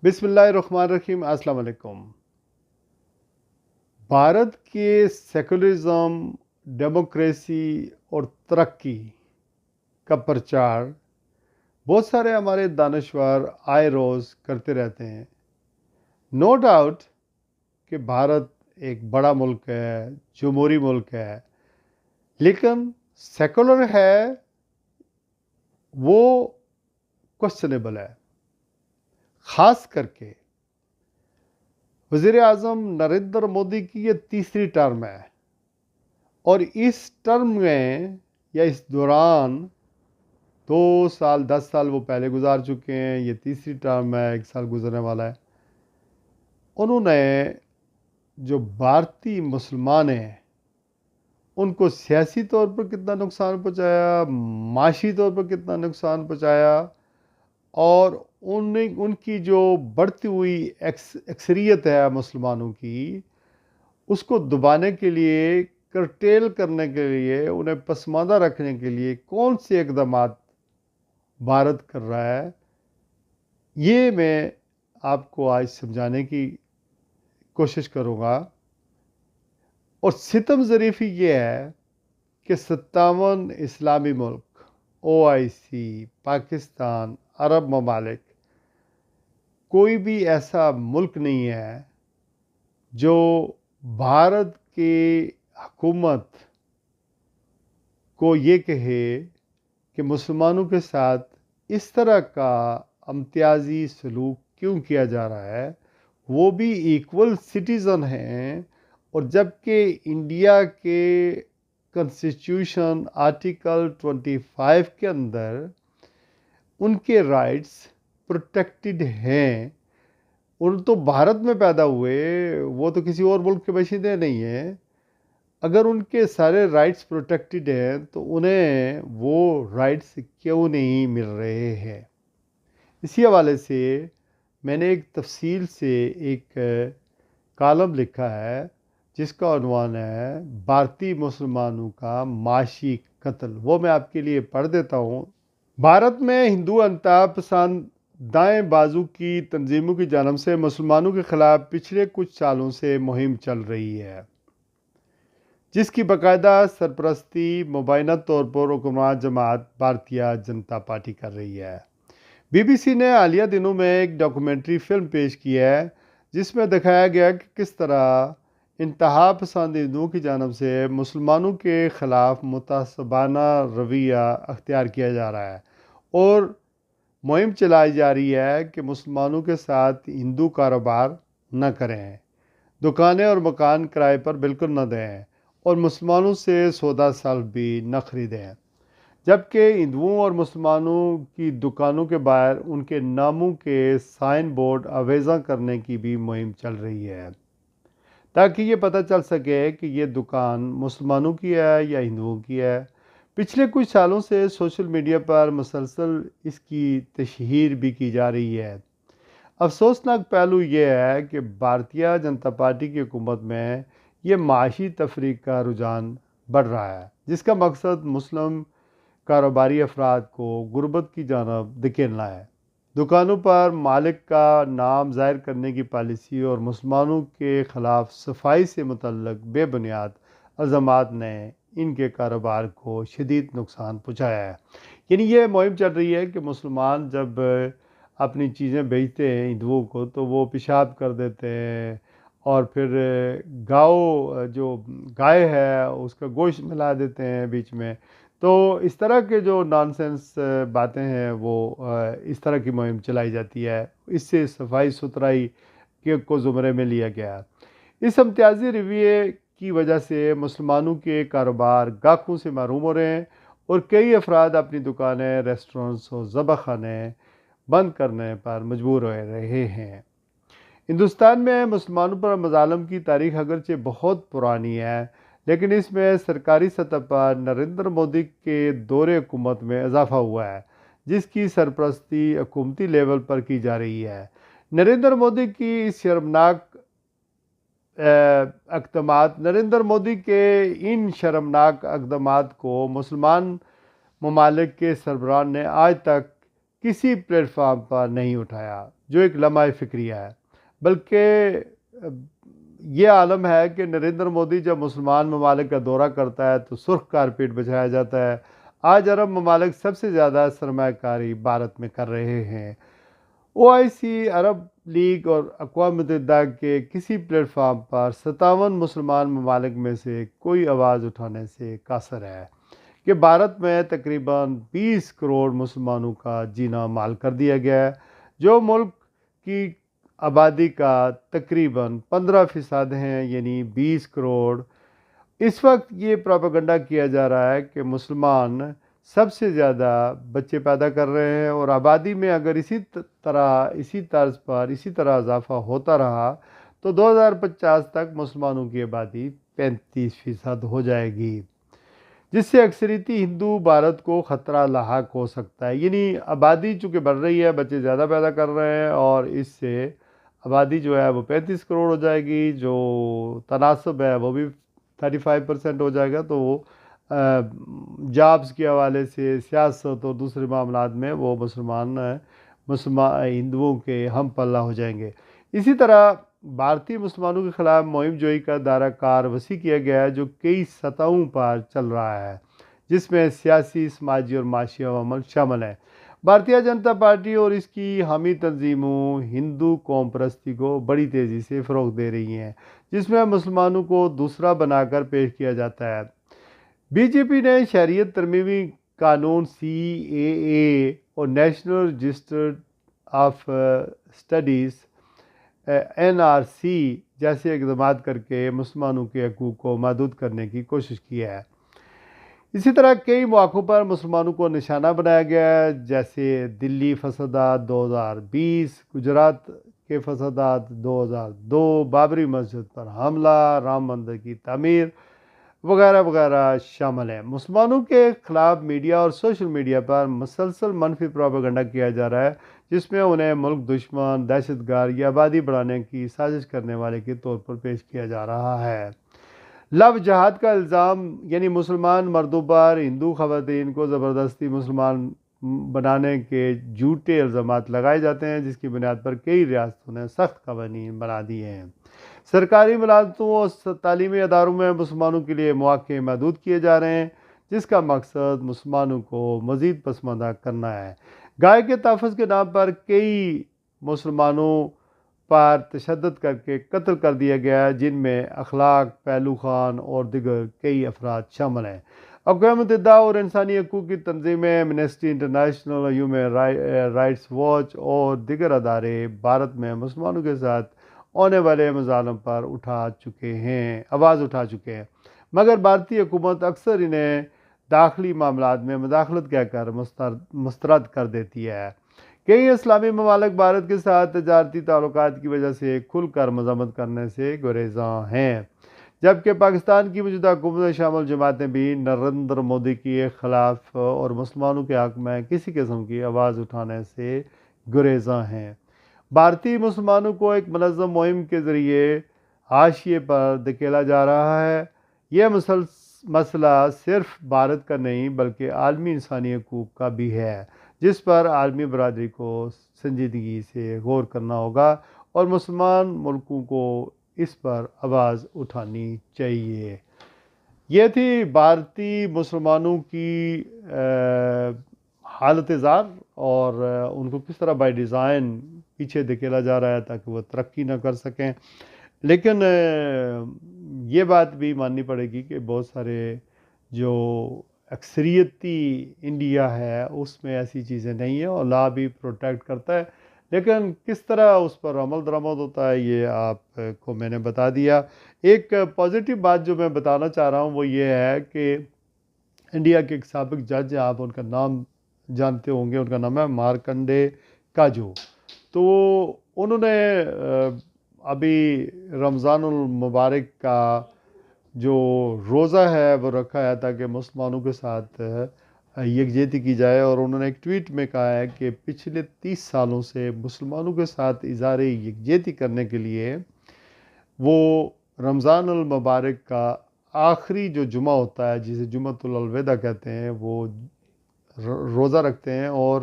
بسم اللہ الرحمن الرحیم۔ السلام علیکم۔ بھارت کے سیکولرزم، ڈیموکریسی اور ترقی کا پرچار بہت سارے ہمارے دانشور آئے روز کرتے رہتے ہیں۔ نو ڈاؤٹ کہ بھارت ایک بڑا ملک ہے، جمہوری ملک ہے، لیکن سیکولر ہے وہ کوسچنیبل ہے۔ خاص کر کے وزیر اعظم نریندر مودی کی یہ تیسری ٹرم ہے، اور اس ٹرم میں یا اس دوران 2 سال 10 سال وہ پہلے گزار چکے ہیں، یہ تیسری ٹرم ہے، 1 سال گزرنے والا ہے۔ انہوں نے جو بھارتی مسلمان ہیں ان کو سیاسی طور پر کتنا نقصان پہنچایا، معاشی طور پر کتنا نقصان پہنچایا، اور ان کی جو بڑھتی ہوئی اکثریت ہے مسلمانوں کی، اس کو دبانے کے لیے، کرٹیل کرنے کے لیے، انہیں پسماندہ رکھنے کے لیے کون سے اقدامات بھارت کر رہا ہے، یہ میں آپ کو آج سمجھانے کی کوشش کروں گا۔ اور ستم ظریفی یہ ہے کہ 57 اسلامی ملک، OIC، پاکستان، عرب ممالک، کوئی بھی ایسا ملک نہیں ہے جو بھارت کی حکومت کو یہ کہے کہ مسلمانوں کے ساتھ اس طرح کا امتیازی سلوک کیوں کیا جا رہا ہے۔ وہ بھی ایکول سٹیزن ہیں، اور جبکہ انڈیا کے کنسٹیٹیوشن آرٹیکل 25 کے اندر ان کے رائٹس پروٹیکٹڈ ہیں، ان تو بھارت میں پیدا ہوئے، وہ تو کسی اور ملک کے باشندے نہیں ہیں۔ اگر ان کے سارے رائٹس پروٹیکٹڈ ہیں تو انہیں وہ رائٹس کیوں نہیں مل رہے ہیں؟ اسی حوالے سے میں نے ایک تفصیل سے ایک کالم لکھا ہے جس کا عنوان ہے بھارتی مسلمانوں کا معاشی قتل۔ وہ میں آپ کے لیے پڑھ دیتا ہوں۔ بھارت میں ہندو انتہا پسند دائیں بازو کی تنظیموں کی جانب سے مسلمانوں کے خلاف پچھلے کچھ سالوں سے مہم چل رہی ہے، جس کی باقاعدہ سرپرستی مبینہ طور پر حکمران جماعت بھارتیہ جنتا پارٹی کر رہی ہے۔ BBC نے حالیہ دنوں میں ایک ڈاکومنٹری فلم پیش کی ہے جس میں دکھایا گیا کہ کس طرح انتہا پسند ہندوؤں کی جانب سے مسلمانوں کے خلاف متعصبانہ رویہ اختیار کیا جا رہا ہے، اور مہم چلائی جا رہی ہے کہ مسلمانوں کے ساتھ ہندو کاروبار نہ کریں، دکانیں اور مکان کرائے پر بالکل نہ دیں، اور مسلمانوں سے سودا سلف بھی نہ خریدیں، جبکہ ہندوؤں اور مسلمانوں کی دکانوں کے باہر ان کے ناموں کے سائن بورڈ آویزاں کرنے کی بھی مہم چل رہی ہے، تاکہ یہ پتہ چل سکے کہ یہ دکان مسلمانوں کی ہے یا ہندوؤں کی ہے۔ پچھلے کچھ سالوں سے سوشل میڈیا پر مسلسل اس کی تشہیر بھی کی جا رہی ہے۔ افسوسناک پہلو یہ ہے کہ بھارتیہ جنتا پارٹی کی حکومت میں یہ معاشی تفریق کا رجحان بڑھ رہا ہے، جس کا مقصد مسلم کاروباری افراد کو غربت کی جانب دھکیلنا ہے۔ دکانوں پر مالک کا نام ظاہر کرنے کی پالیسی اور مسلمانوں کے خلاف صفائی سے متعلق بے بنیاد الزامات نے ان کے کاروبار کو شدید نقصان پہنچایا ہے۔ یعنی یہ مہم چل رہی ہے کہ مسلمان جب اپنی چیزیں بیچتے ہیں ہندوؤں کو تو وہ پیشاب کر دیتے ہیں، اور پھر جو گائے ہے اس کا گوشت ملا دیتے ہیں بیچ میں۔ تو اس طرح کے جو نان سینس باتیں ہیں وہ اس طرح کی مہم چلائی جاتی ہے، اس سے صفائی ستھرائی کو زمرے میں لیا گیا۔ اس امتیازی رویے کی وجہ سے مسلمانوں کے کاروبار گاہکوں سے محروم ہو رہے ہیں، اور کئی افراد اپنی دکانیں، ریسٹورنٹس اور ذبح خانے بند کرنے پر مجبور ہو رہے ہیں۔ ہندوستان میں مسلمانوں پر مظالم کی تاریخ اگرچہ بہت پرانی ہے، لیکن اس میں سرکاری سطح پر نریندر مودی کے دور حکومت میں اضافہ ہوا ہے، جس کی سرپرستی حکومتی لیول پر کی جا رہی ہے۔ نریندر مودی کے ان شرمناک اقدامات کو مسلمان ممالک کے سربراہان نے آج تک کسی پلیٹ فارم پر نہیں اٹھایا۔ جو ایک لمحہ فکریہ ہے، بلکہ یہ عالم ہے کہ نریندر مودی جب مسلمان ممالک کا دورہ کرتا ہے تو سرخ کارپیٹ بچھایا جاتا ہے۔ آج عرب ممالک سب سے زیادہ سرمایہ کاری بھارت میں کر رہے ہیں۔ OIC، عرب لیگ اور اقوام متحدہ کے کسی پلیٹ فارم پر 57 مسلمان ممالک میں سے کوئی آواز اٹھانے سے قاصر ہے کہ بھارت میں تقریباً 20 کروڑ مسلمانوں کا جینا مال کر دیا گیا ہے، جو ملک کی آبادی کا تقریباً 15% ہیں، یعنی 20 کروڑ۔ اس وقت یہ پروپیگنڈا کیا جا رہا ہے کہ مسلمان سب سے زیادہ بچے پیدا کر رہے ہیں، اور آبادی میں اگر اسی طرز پر اسی طرح اضافہ ہوتا رہا تو 2050 تک مسلمانوں کی آبادی 35% ہو جائے گی، جس سے اکثریتی ہندو بھارت کو خطرہ لاحق ہو سکتا ہے۔ یعنی آبادی چونکہ بڑھ رہی ہے، بچے زیادہ پیدا کر رہے ہیں، اور اس سے آبادی جو ہے وہ 35 کروڑ ہو جائے گی، جو تناسب ہے وہ بھی 35% ہو جائے گا، تو وہ جابز کے حوالے سے، سیاست اور دوسرے معاملات میں وہ مسلمان ہندوؤں کے ہم پلہ ہو جائیں گے۔ اسی طرح بھارتی مسلمانوں کے خلاف مہم جوئی کا دائرہ کار وسیع کیا گیا ہے، جو کئی سطحوں پر چل رہا ہے، جس میں سیاسی، سماجی اور معاشی عوامل شامل ہیں۔ بھارتیہ جنتا پارٹی اور اس کی حامی تنظیموں ہندو قوم پرستی کو بڑی تیزی سے فروغ دے رہی ہیں، جس میں مسلمانوں کو دوسرا بنا کر پیش کیا جاتا ہے۔ BJP نے شہریت ترمیمی قانون CAA اور national register of studies NRC جیسے اقدامات کر کے مسلمانوں کے حقوق کو محدود کرنے کی کوشش کی ہے۔ اسی طرح کئی مواقعوں پر مسلمانوں کو نشانہ بنایا گیا ہے، جیسے دلی فسادات 2020، گجرات کے فسادات 2002، بابری مسجد پر حملہ، رام مندر کی تعمیر وغیرہ وغیرہ شامل ہیں۔ مسلمانوں کے خلاف میڈیا اور سوشل میڈیا پر مسلسل منفی پروپیگنڈا کیا جا رہا ہے، جس میں انہیں ملک دشمن، دہشت گرد یا آبادی بڑھانے کی سازش کرنے والے کے طور پر پیش کیا جا رہا ہے۔ لو جہاد کا الزام، یعنی مسلمان مردوں پر ہندو خواتین کو زبردستی مسلمان بنانے کے جھوٹے الزامات لگائے جاتے ہیں، جس کی بنیاد پر کئی ریاستوں نے سخت قوانین بنا دیے ہیں۔ سرکاری ملازمتوں اور تعلیمی اداروں میں مسلمانوں کے لیے مواقع محدود کیے جا رہے ہیں، جس کا مقصد مسلمانوں کو مزید پسماندہ کرنا ہے۔ گائے کے تحفظ کے نام پر کئی مسلمانوں پر تشدد کر کے قتل کر دیا گیا ہے، جن میں اخلاق پہلو خان اور دیگر کئی افراد شامل ہیں۔ اقوام متحدہ اور انسانی حقوق کی تنظیمیں، امنسٹی انٹرنیشنل، ہیومن رائٹس واچ اور دیگر ادارے بھارت میں مسلمانوں کے ساتھ ہونے والے مظالم پر آواز اٹھا چکے ہیں، مگر بھارتی حکومت اکثر انہیں داخلی معاملات میں مداخلت کہہ کر مسترد کر دیتی ہے۔ کئی اسلامی ممالک بھارت کے ساتھ تجارتی تعلقات کی وجہ سے کھل کر مذمت کرنے سے گریزاں ہیں، جبکہ پاکستان کی موجودہ حکومت شامل جماعتیں بھی نریندر مودی کے خلاف اور مسلمانوں کے حق میں کسی قسم کی آواز اٹھانے سے گریزاں ہیں۔ بھارتی مسلمانوں کو ایک منظم مہم کے ذریعے حاشیے پر دھکیلا جا رہا ہے۔ یہ مسئلہ صرف بھارت کا نہیں بلکہ عالمی انسانی حقوق کا بھی ہے، جس پر عالمی برادری کو سنجیدگی سے غور کرنا ہوگا اور مسلمان ملکوں کو اس پر آواز اٹھانی چاہیے۔ یہ تھی بھارتی مسلمانوں کی حالت زار، اور ان کو کس طرح بائی ڈیزائن پیچھے دھکیلا جا رہا ہے تاکہ وہ ترقی نہ کر سکیں۔ لیکن یہ بات بھی ماننی پڑے گی کہ بہت سارے جو اکثریتی انڈیا ہے اس میں ایسی چیزیں نہیں ہیں، اور لا بھی پروٹیکٹ کرتا ہے، لیکن کس طرح اس پر عمل درآمد ہوتا ہے یہ آپ کو میں نے بتا دیا۔ ایک پازیٹیو بات جو میں بتانا چاہ رہا ہوں وہ یہ ہے کہ انڈیا کے ایک سابق جج ہیں، آپ ان کا نام جانتے ہوں گے، ان کا نام ہے مارکنڈے کاجو۔ تو انہوں نے ابھی رمضان المبارک کا جو روزہ ہے وہ رکھا ہے تاکہ مسلمانوں کے ساتھ یکجہتی کی جائے، اور انہوں نے ایک ٹویٹ میں کہا ہے کہ پچھلے 30 سالوں سے مسلمانوں کے ساتھ اظہار یکجہتی کرنے کے لیے وہ رمضان المبارک کا آخری جو جمعہ ہوتا ہے، جسے جمعۃ الوداع کہتے ہیں، وہ روزہ رکھتے ہیں، اور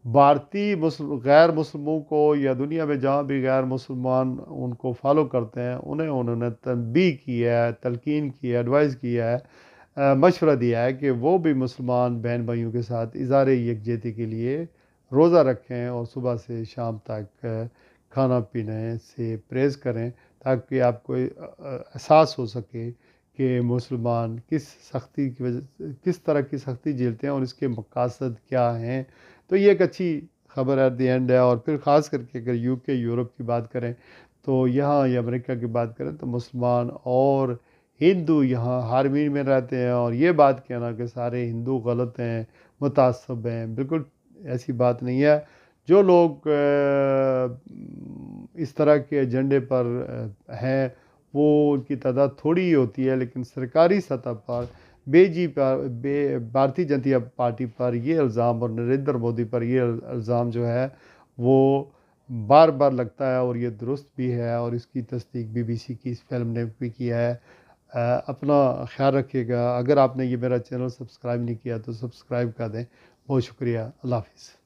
بھارتی غیر مسلموں کو یا دنیا میں جہاں بھی غیر مسلمان ان کو فالو کرتے ہیں انہوں نے تنبیہ کی ہے، تلقین کی ہے، ایڈوائز کیا ہے، مشورہ دیا ہے کہ وہ بھی مسلمان بہن بھائیوں کے ساتھ اظہار یکجہتی کے لیے روزہ رکھیں اور صبح سے شام تک کھانا پینے سے پرہیز کریں، تاکہ آپ کو احساس ہو سکے کہ مسلمان کس طرح کی سختی جھیلتے ہیں اور اس کے مقاصد کیا ہیں۔ تو یہ ایک اچھی خبر ایٹ دی اینڈ ہے۔ اور پھر خاص کر کے اگر یو کے یورپ کی بات کریں تو یہاں یا امریکہ کی بات کریں تو مسلمان اور ہندو یہاں ہارمونی میں رہتے ہیں، اور یہ بات کہنا کہ سارے ہندو غلط ہیں، متعصب ہیں، بالکل ایسی بات نہیں ہے۔ جو لوگ اس طرح کے ایجنڈے پر ہیں وہ ان کی تعداد تھوڑی ہی ہوتی ہے، لیکن سرکاری سطح پر بھارتی جنتا پارٹی پر یہ الزام اور نریندر مودی پر یہ الزام جو ہے وہ بار بار لگتا ہے، اور یہ درست بھی ہے، اور اس کی تصدیق بی بی سی کی اس فلم نے بھی کیا ہے۔ اپنا خیال رکھیے گا۔ اگر آپ نے یہ میرا چینل سبسکرائب نہیں کیا تو سبسکرائب کر دیں۔ بہت شکریہ۔ اللہ حافظ۔